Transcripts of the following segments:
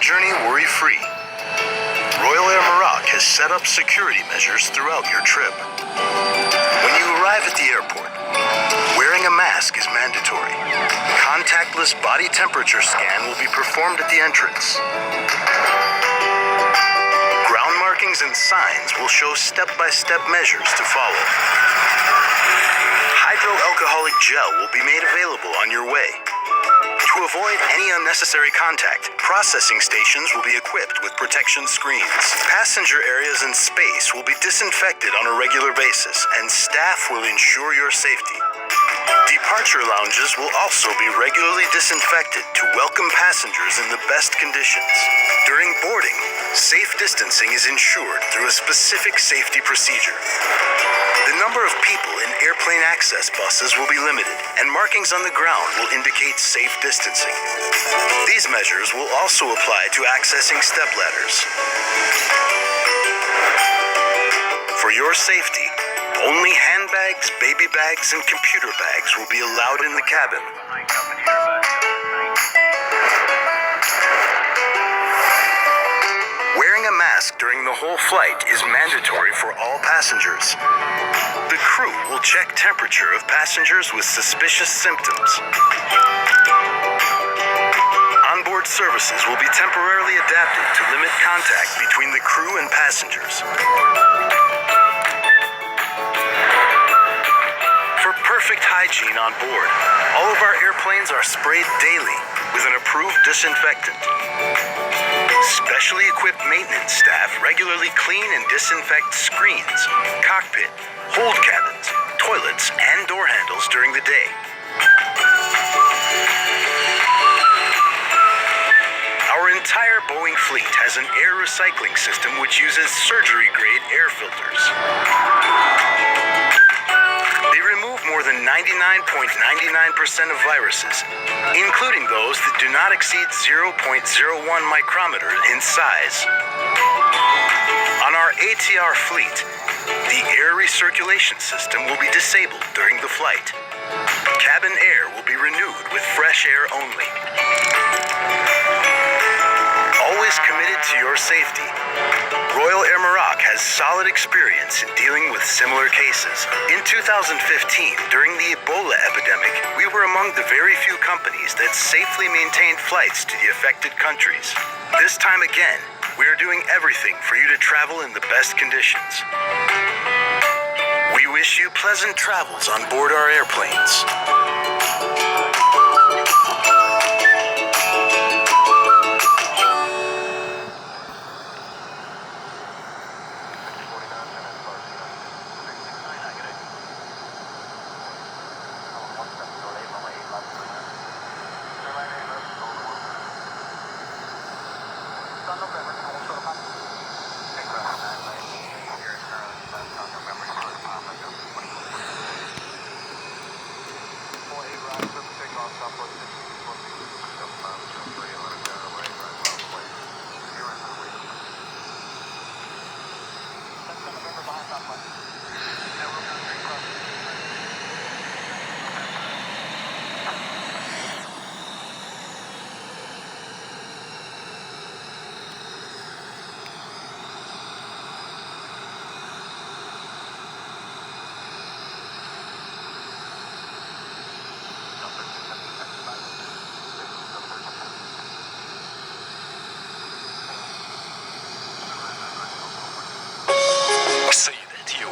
journey worry-free. Royal Air Maroc has set up security measures throughout your trip. When you arrive at the airport, wearing a mask is mandatory. Contactless body temperature scan will be performed at the entrance. Ground markings and signs will show step-by-step measures to follow. Hydroalcoholic gel will be made available on your way. To avoid any unnecessary contact, processing stations will be equipped with protection screens. Passenger areas and space will be disinfected on a regular basis, and staff will ensure your safety. Departure lounges will also be regularly disinfected to welcome passengers in the best conditions. During boarding, safe distancing is ensured through a specific safety procedure. The number of people in airplane access buses will be limited, and markings on the ground will indicate safe distancing. These measures will also apply to accessing stepladders. For your safety, only handbags, baby bags, and computer bags will be allowed in the cabin. Wearing a mask during the whole flight is mandatory for all passengers. The crew will check temperature of passengers with suspicious symptoms. Onboard services will be temporarily adapted to limit contact between the crew and passengers. For perfect hygiene on board, all of our airplanes are sprayed daily with an approved disinfectant. Specially equipped maintenance staff regularly clean and disinfect screens, cockpit, hold cabins, toilets, and door handles during the day. Our entire Boeing fleet has an air recycling system which uses surgery-grade air filters. They remove more than 99.99% of viruses, including those that do not exceed 0.01 micrometer in size. On our ATR fleet, the air recirculation system will be disabled during the flight. Cabin air will be renewed with fresh air only. Always committed to your safety, Royal Air Maroc has solid experience in dealing with similar cases. In 2015, during the Ebola epidemic, we were among the very few companies that safely maintained flights to the affected countries. This time again, we are doing everything for you to travel in the best conditions. We wish you pleasant travels on board our airplanes.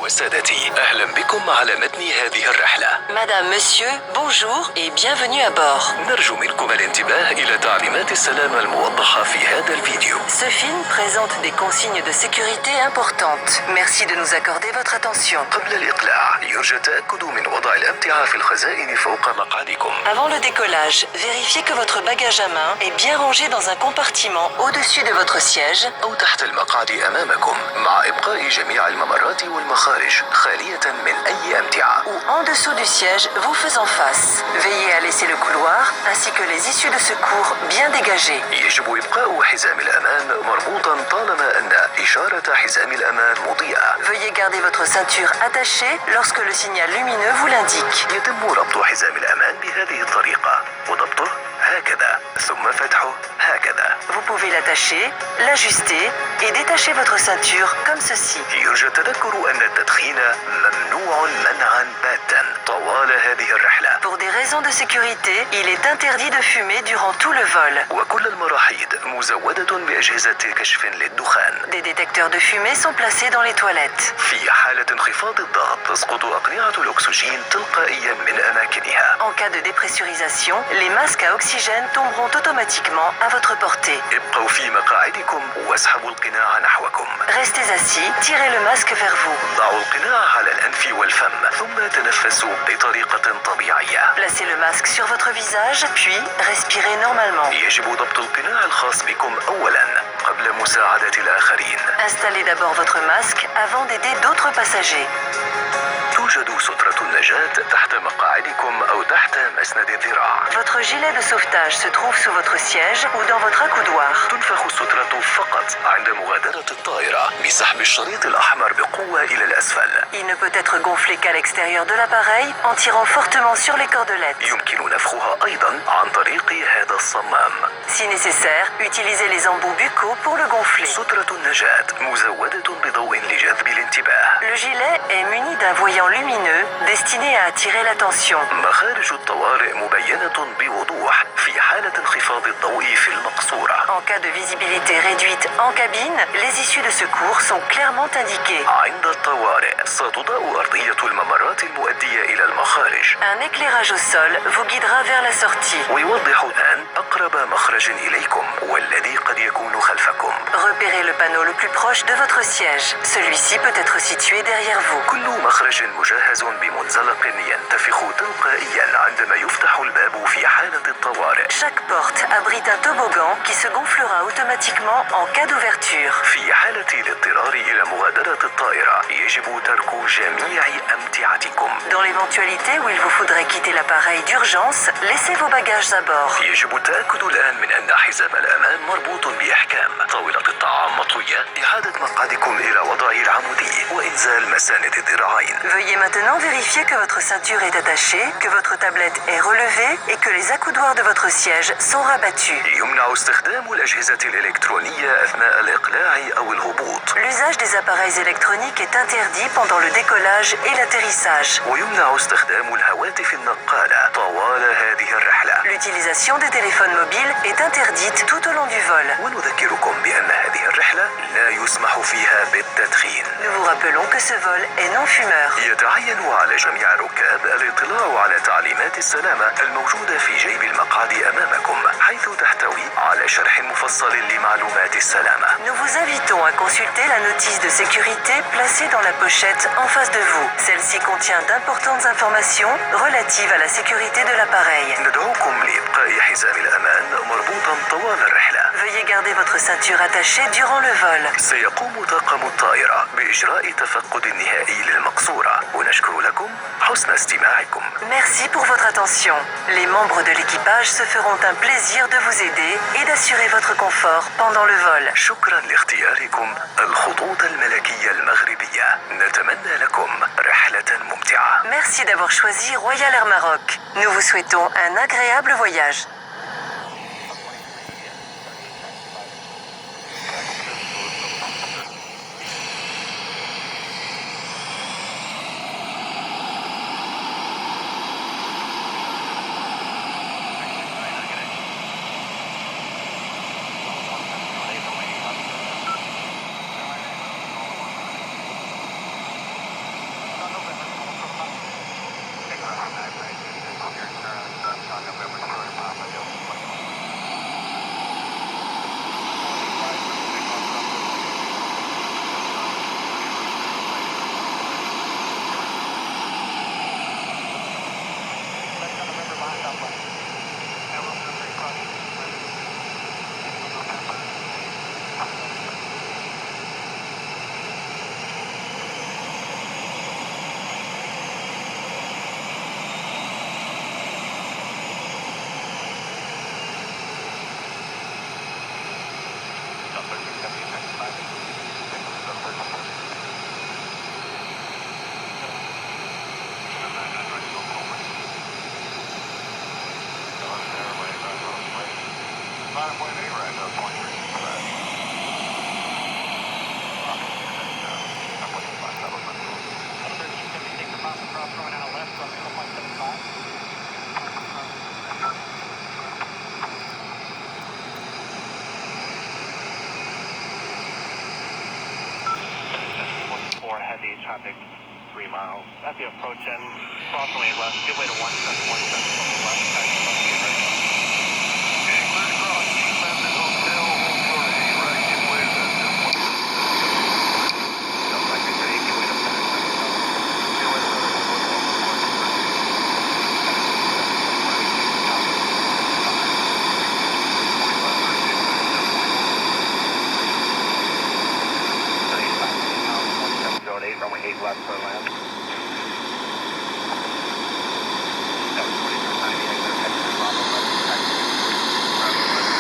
وسادتي أهلا بكم على متن هذه الرحلة. Madame, Monsieur, bonjour et bienvenue à bord. نرجو منكم الانتباه إلى تعليمات السلامة الموضحة في هذا الفيديو. Ce film présente des consignes de sécurité importantes. Merci de nous accorder votre attention. قبل الإقلاع يرجى التأكد من وضع الأمتعة في الخزائن فوق مقعدكم. Avant le décollage, vérifiez que votre bagage à main est bien rangé dans un compartiment au-dessus de votre siège أو تحت المقعد أمامكم مع إبقاء جميع الممرات والمخارج خالية من أي أمتعة. ou en dessous du siège vous faisant face. Veillez à laisser le couloir ainsi que les issues de secours bien dégagées. يجب إبقاء حزام الأمان مربوطا طالما أن إشارة حزام الأمان مضيئة. Veuillez garder votre ceinture attachée lorsque le signal lumineux vous l'indique. يتم ربط حزام الأمان بهذه الطريقة وضبطه هكذا ثم فتحه هكذا. Vous pouvez l'attacher, l'ajuster et détacher votre ceinture comme ceci. يرجى التذكر أن التدخين ممنوع منعا باتا طوال هذه الرحلة. Pour des raisons de sécurité, il est interdit de fumer durant tout le vol. وكل المراحيض مزودة بأجهزة كشف للدخان. Des détecteurs de fumée sont placés dans les toilettes. في حالة انخفاض الضغط تسقط أقنعة الأكسجين تلقائيا من أماكنها. En cas de dépressurisation, les masques à oxygène tomberont automatiquement à votre portée. ابقوا في مقاعدكم واسحبوا القناع نحوكم. Restez assis, tirez le masque vers vous. ضعوا القناع على الأنف والفم ثم تنفسوا بطريقة طبيعية. Placez le masque sur votre visage, puis respirez normalement. يجب ضبط القناع الخاص بكم أولا قبل مساعدة الآخرين. Installez d'abord votre masque avant d'aider d'autres passagers. توجد سترة النجاة تحت مقاعدكم أو تحت مسند الذراع. Votre gilet de sauvetage se trouve sous votre siège ou dans votre accoudoir. تنفخ السترة فقط عند مغادرة الطائرة بسحب الشريط الأحمر بقوة إلى الأسفل. Il ne peut être gonflé qu'à l'extérieur de l'appareil en tirant fortement sur les cordelettes. يمكن نفخها أيضا عن طريق هذا الصمام. Si nécessaire, utilisez les embouts buccaux pour le gonfler. سترة النجاة مزودة بضوء لجذب الانتباه. Le gilet est muni d'un voyant lumineux destiné à attirer l'attention. مخارج الطوارئ مبينة بوضوح في حالة انخفاض الضوء في المقصورة. En cas de visibilité réduite en cabine, les issues de secours sont clairement indiquées. عند الطوارئ ستضاء أرضية الممرات المؤدية إلى المخارج. Un éclairage au sol vous guidera vers la sortie. ويوضح الآن أقرب مخرج إليكم والذي قد يكون خلفكم. Repérez le panneau le plus proche de votre siège. Celui-ci peut être situé derrière vous. كل مخرج مجهز بمنزلق ينتفخ تلقائيا عندما يفتح الباب في حالة الطوارئ. Chaque porte abrite un toboggan qui se gonflera automatiquement en cas d'ouverture. في حالة الاضطرار إلى مغادرة الطائرة يجب ترك جميع أمتعتكم. Dans l'éventualité où il vous faudrait quitter l'appareil d'urgence, laissez vos bagages à bord. يجب التأكد الآن من أن حزام الأمان مربوط بإحكام. طاولة الطعام مطوية. إعادة مقعدكم إلى وضعه العمودي وإنزال مساند الذراعين. Veuillez maintenant vérifier que votre ceinture est attachée, que votre tablette est relevée et que les accoudoirs de votre siège sont rabattus. يمنع استخدام الأجهزة الإلكترونية أثناء الإقلاع أو الهبوط. L'usage des appareils électroniques est interdit pendant le décollage et l'atterrissage. ويمنع استخدام الهواتف النقالة طوال هذه الرحلة. L'utilisation des téléphones mobiles est interdite tout au long du vol. ونذكركم بأن هذه الرحلة لا يسمح فيها بالتدخين. Nous vous rappelons que ce vol est non fumeur. يتعين على جميع الركاب الاطلاع على تعليمات السلامة الموجودة في جيب المقعد أمامكم حيث تحتوي على شرح مفصل لمعلومات السلامة. Nous vous invitons à consulter la notice de sécurité placée dans la pochette en face de vous. Celle-ci contient d'importantes informations relatives à la sécurité de l'appareil. ندعوكم لإبقاء حزام الأمان مربوطا طوال الرحلة. Veuillez garder votre ceinture attachée durant le vol. سيقوم طاقم الطائرة بإجراء تفقد نهائي للمقصورة ونشكر لكم حسن استماعكم. Merci pour votre attention. Les membres de l'équipage se feront un plaisir de vous aider et d'assurer votre confort pendant le vol. شكرا لاختياركم الخطوط الملكية المغربية. نتمنى لكم رحلة ممتعة. Merci d'avoir choisi Royal Air Maroc. Nous vous souhaitons un agréable voyage. Not a point anywhere. ahead the traffic 3 miles. At the approach end, cross lane left, give way to 1717 from the left, taxi bus get ready. Okay, clear to cross, keep left at hotel, hold short of 8 right, give way to that. Jump back to 8, give way to 7, give way to 8, runway 8 left for land. 720 exit Texas, Bravo, left, taxi. Bravo, left.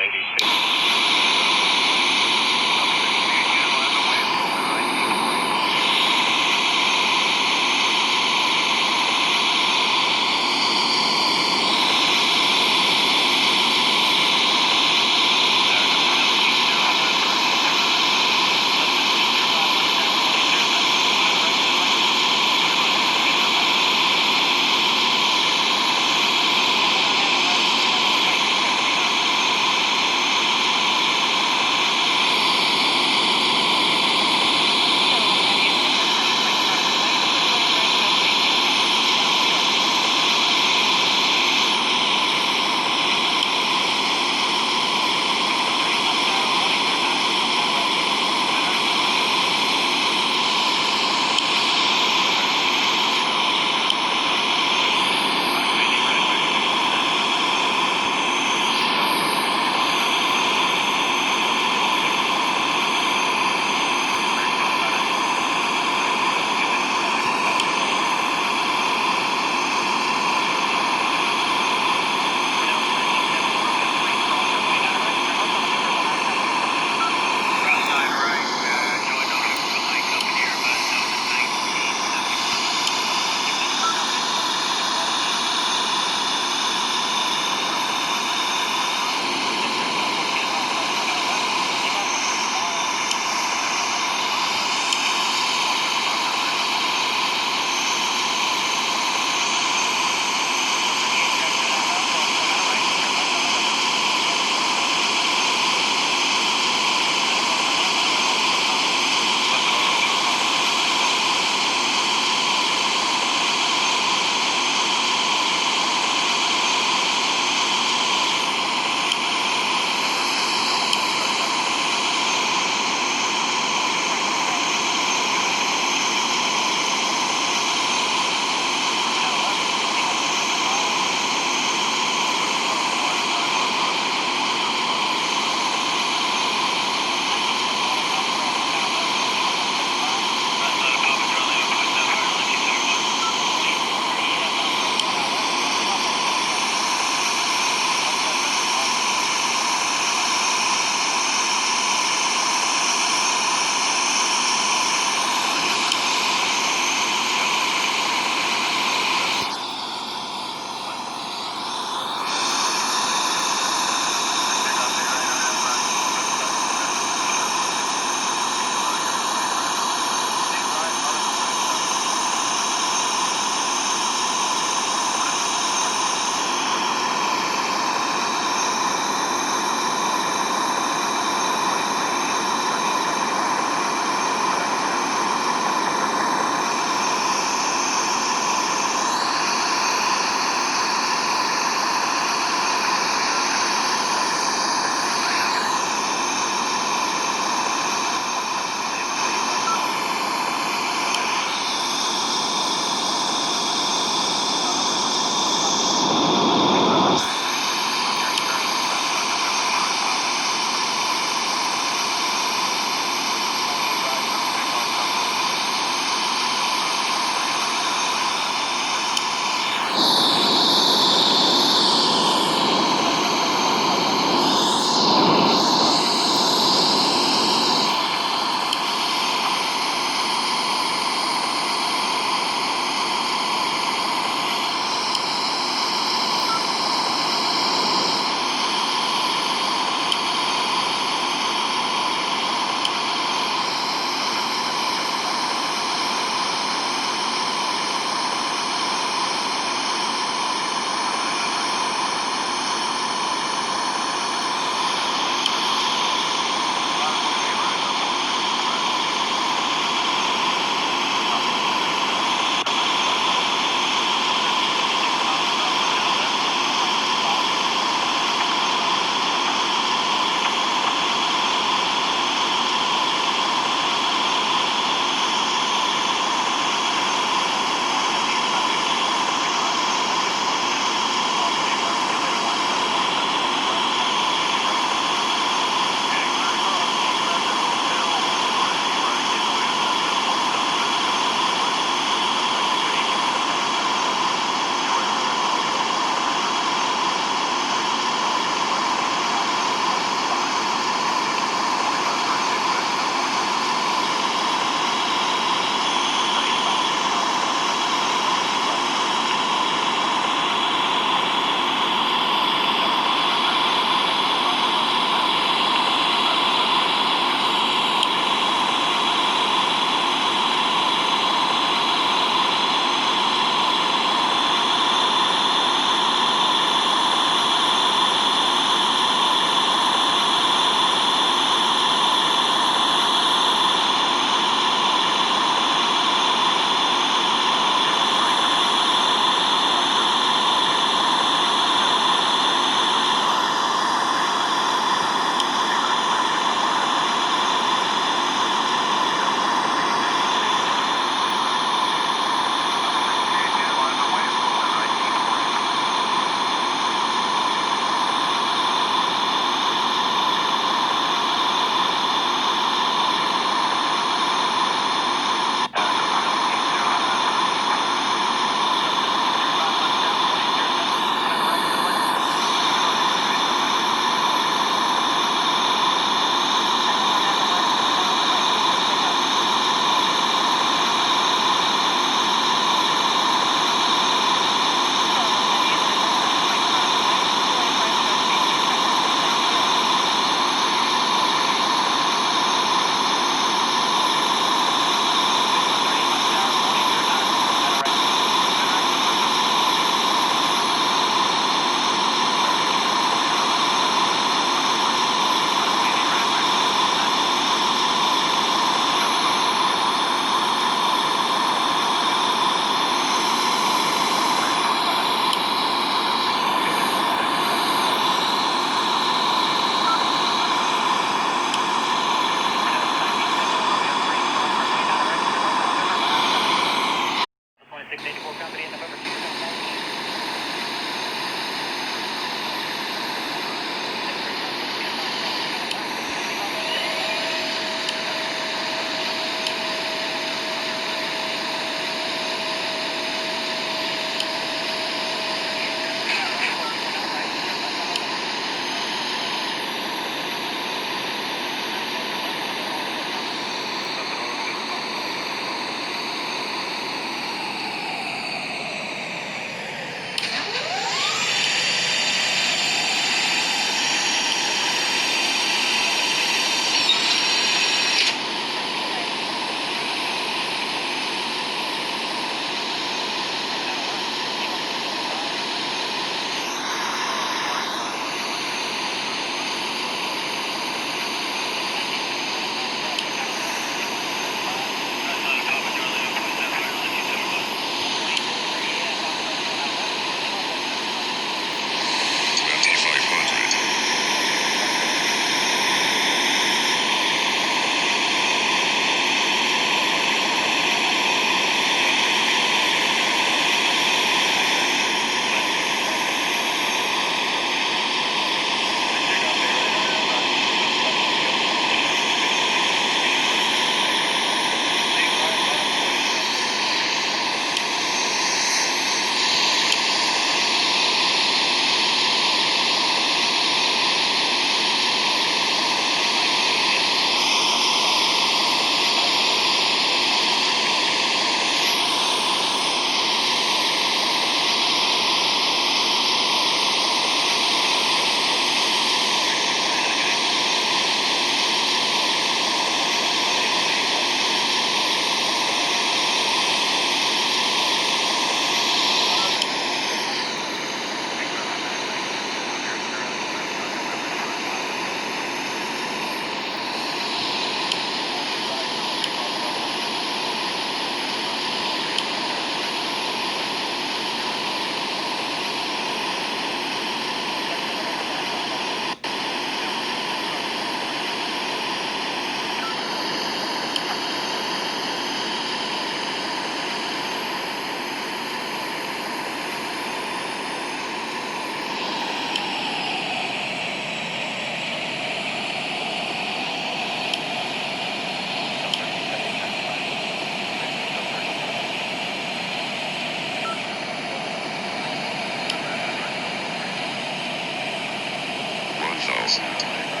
Washington.